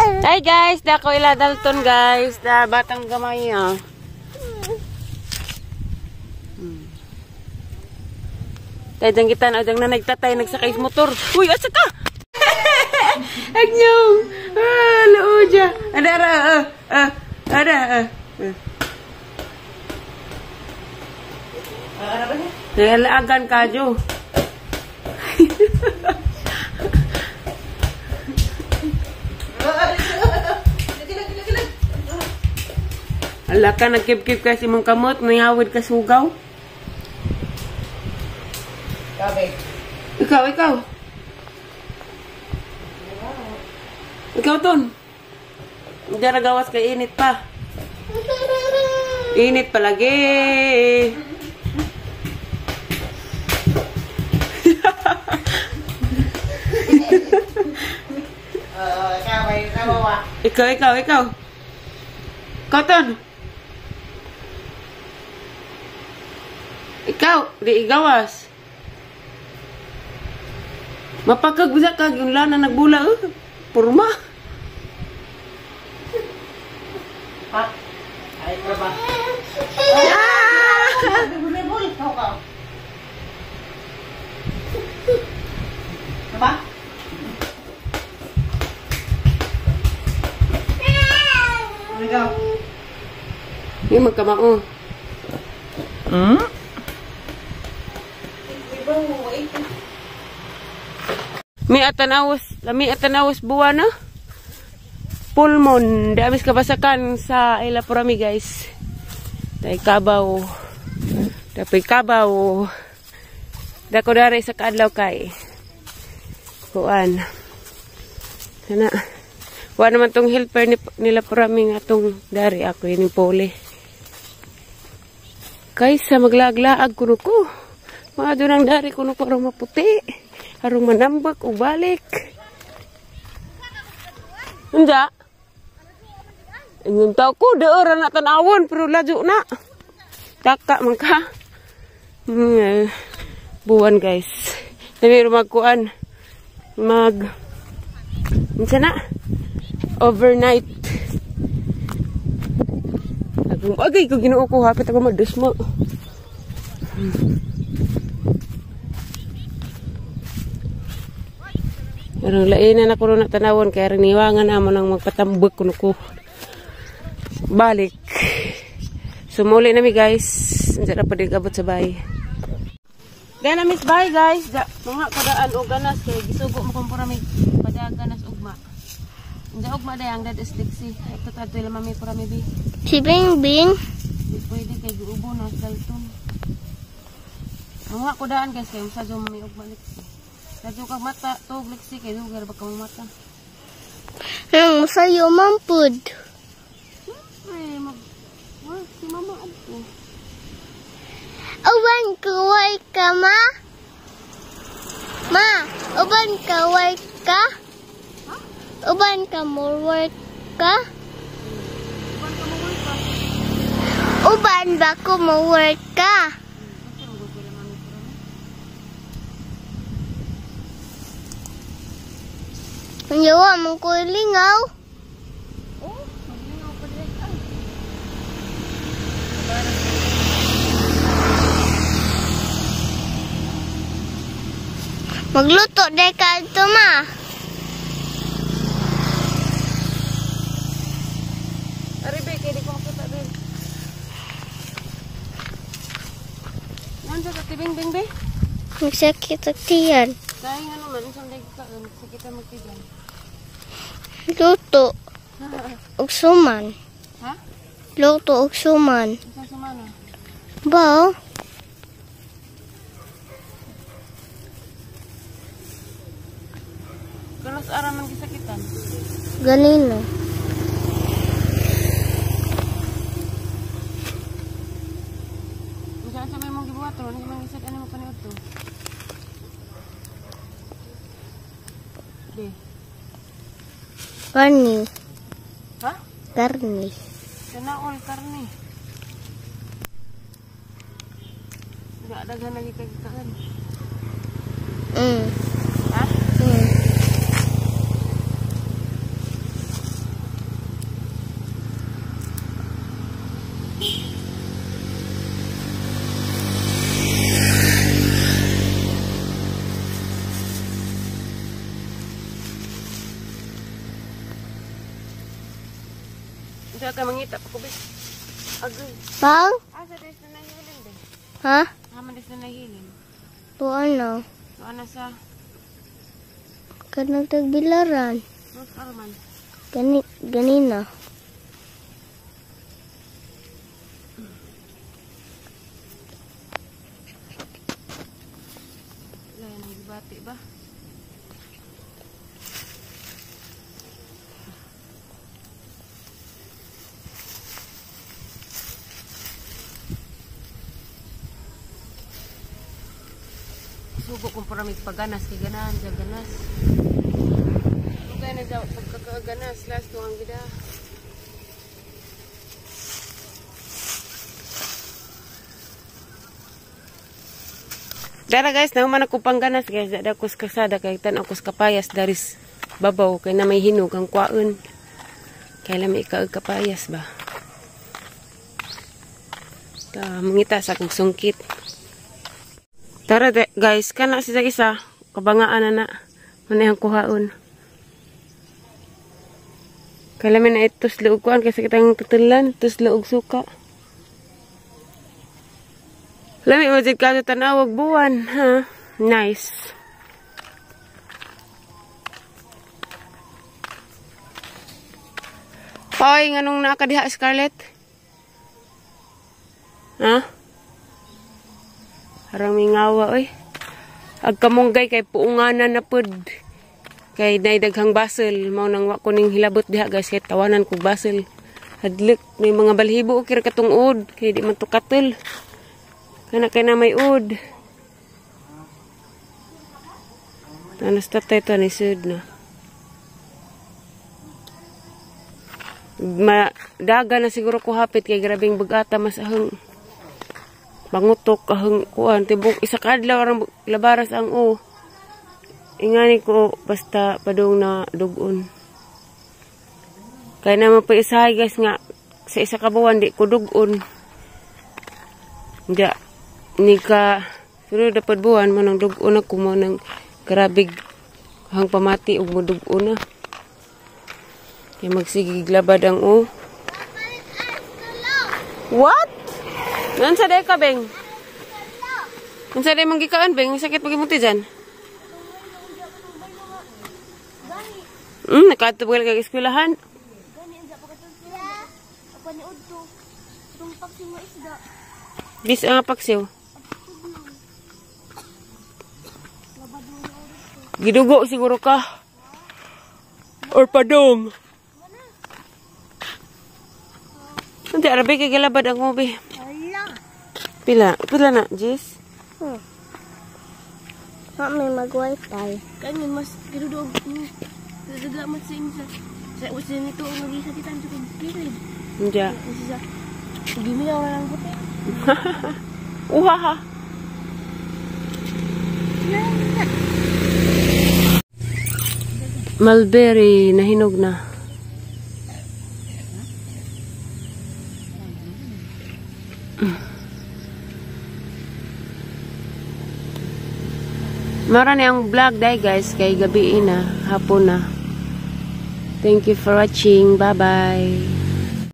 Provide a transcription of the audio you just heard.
Hi guys, dako ila Dalton guys, da batang gamay ah. Tayang kita na dang nagtatay nagsakay sa motor. Uy, asa ka? Agnyong. Luuja. Ada. Nalaagan ka, Jo. Ala ka, nagkip-kip kasi mong kamot, mayawid ka sugaw. Ikaw. Ikaw, Ton. Hindi na gawas kay init pa. Init palagi. Ikaw. Ikaw, Ton. Ikaw, di igawas. Mapakag bisa kag yung lana nagbula purma. Ha? Ay ka ba? Bul ka. Ba? Ikaw. Ni magkamao. Lami atanawas buwana. Pulmon, damis kabasakan sa Ilapurami guys. Tay kabaw. Dapoy kabaw. Dako dari sa kadlaw kay. Kuan. Kana. Wa naman tong helper nila Purami nga tong dari ako ini pole. Kaysa maglaglaag kuno ko. Mga dunang dari kuno ko arong maputi. Arong manambak o balik. Enggak. Ingin tahu ko daerah nak tanawon pero laju nak. Kakak mangka. Buwan guys. Tapi rumah kuan sana overnight. Agay ko ginuo ko hapit ako madus mo. Arang lainan ako na tanawon kaya niwangan naman ang magpatambak ko nuko. Balik. Sumuli nami guys. Diyan na pa din abot sa bahay. Diyan na miss bahay guys. Mga kadaan o ganas kay gisugo mo kung Purami padaganas ugma. Diyan ugma dayang dad is diksi. Ito tato ila mami Purami bi. Si Bing Bing. Di pwede kay guubo na sa Dalton. Mga kadaan guys kay sa mami ugma liksi. Dadyo kag mata, tog liksi kay dugar ba kang mata. Ang sayo mampud. Ay, si mama adto. Uban kaway ka ma? Ma, uban kaway ka? Ha? Uban ka mo work ka? Uban ba ko mo work ka? Ang yawa mong ko lingaw. Oh, maglingaw pa rin ka. Magluto day ka ito ma. Aribe, kaya di ko makita din. Nandiyo sa tibing bing be? Magsakit ang tiyan. Kaya nga naman, isang day ka, sakit ang magtigan. Luto. Ugsuman. Ha? Luto ugsuman. Isang sumana. Ba? Kalos araman kisakitan. Ganino. Misalnya sa may mong gibuhat, ano yung mga isad, ano mo paniod to? Di. Karni. Ha? Karni. Kanaol, karni. Enggak ada gana kita kan? Ha? Ito ka mangita pa ko be. Agoy. Pang? Asa des na nahilin be. Ha? Haman des na nahilin. Tuan na. Ano sa Kanang tagbilaran. Mas arman. Ganina. Lain ang gibati ba? Sugo kung paramig paganas kay ganahan siya ganas. Kaya na daw pagkakaganas last to ang gida. Dara guys, naman ako pangganas guys. Dada ko kasada kay tan ako kapayas daris babaw kay na may hinog ang kwaon. Kaya lami kapayas ba. Ta mangita sa kong sungkit. Tara guys, kana siya isa kabangaan na manayang kuhaon. Kaya lami na itos luog kuan kasi kitang tutulan, itos luog suka. Lami mo dyan ka tanawag buwan, ha? Nice. Hoy, nganong nakadiha, Scarlett? Ha? Harang may ngawa, oy. Agkamunggay kay puunganan na pud. Kay naidaghang basel. Mao nang wako ning hilabot diha, guys. Kay tawanan kong basel. Hadlik, may mga balhibo o kira katong ud. Kay di man to katul. Kana na may ud. Anas tatay to ni sud na. Daga na siguro ko hapit kay grabing bugata mas ahang pangutok ahang kuan tibok isa kadlaw arang labaras ang ingani ko basta padung na dugon. Kaya naman pa isahay guys nga sa isa ka buwan di ko dugon. Hindi. Ni ka pero dapat buwan man ang dugon ako mo ng karabig hang pamati ug mudugon na. Kaya magsigig labad ang What? Nansa day ka beng? Nansa day manggikaan beng? Sakit pagimuti dyan? Nakatubugal kag eskwelahan. Bis ang paksiw. Gidugo siguro ka. Or padong. Nanti arabi kay galabad ang mobi. Pila na, Jis? May mag-wifi. Kanya mas gidugo. Daga mas sa usin nito ang nagisa kita ang cukup kirid. Hindi. Isa. Gimi na orang puti. Uhaha. Mulberry, nahinog na. Mara na yung vlog dahil guys, kay gabi na, hapon na. Thank you for watching. Bye-bye.